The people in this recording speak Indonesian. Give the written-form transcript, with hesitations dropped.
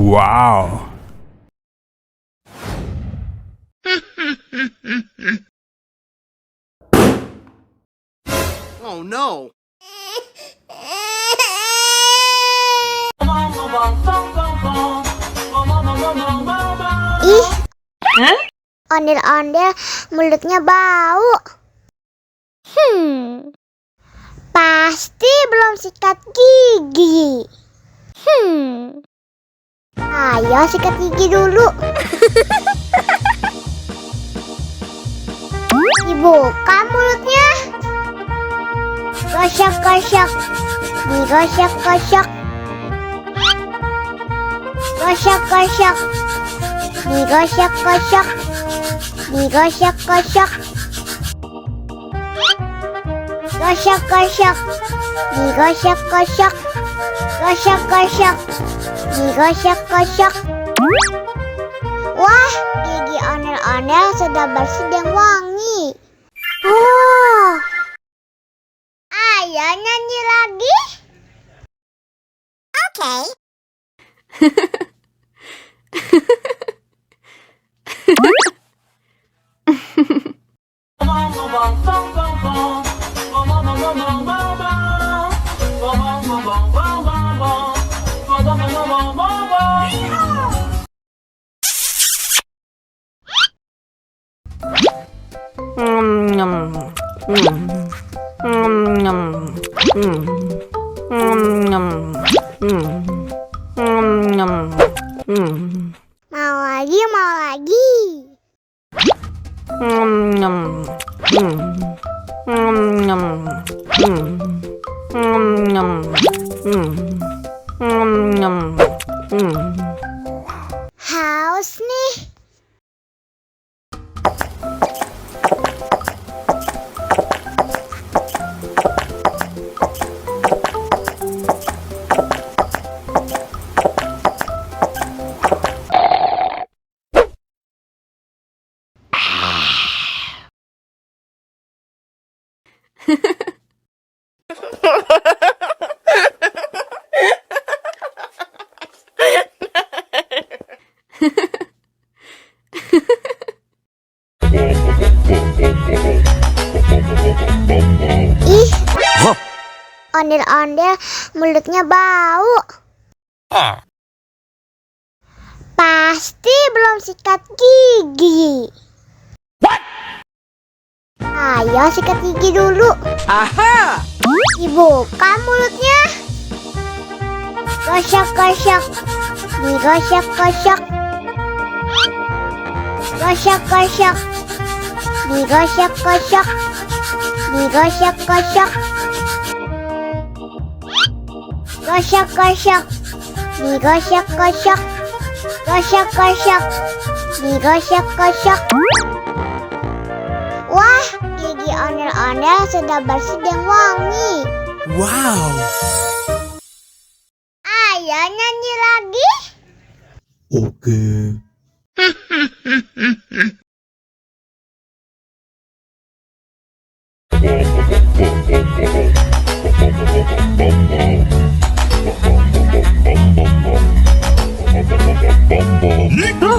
Wow. Oh no! Ih, ondel-ondel mulutnya bau. Pasti belum sikat gigi. Ayo sikat gigi dulu. Dibuka mulutnya. Gosok-gosok. Digosok-gosok. Gosok-gosok. Digosok-gosok. Digosok-gosok. Gosok-gosok. Digosok-gosok. Gosok-gosok. Digosok-gosok. Wah, gigi ondel-ondel sudah bersih dan wangi. Oh, ayo nyanyi lagi. Oke. Mau lagi, mau lagi. Haus nih. Ih, ondel-ondel mulutnya bau. Pasti belum sikat gigi. Ayo sikat gigi dulu. Aha! Dibuka mulutnya. Gosok-gosok. Digosok-gosok. Gosok-gosok. Digosok-gosok. Digosok-gosok. Gosok-gosok. Digosok-gosok. Gosok-gosok. Digosok-gosok. Wah, gigi ondel-ondel sudah bersih dan wangi. Wow! Ayo nyanyi lagi. Oke. Yeet!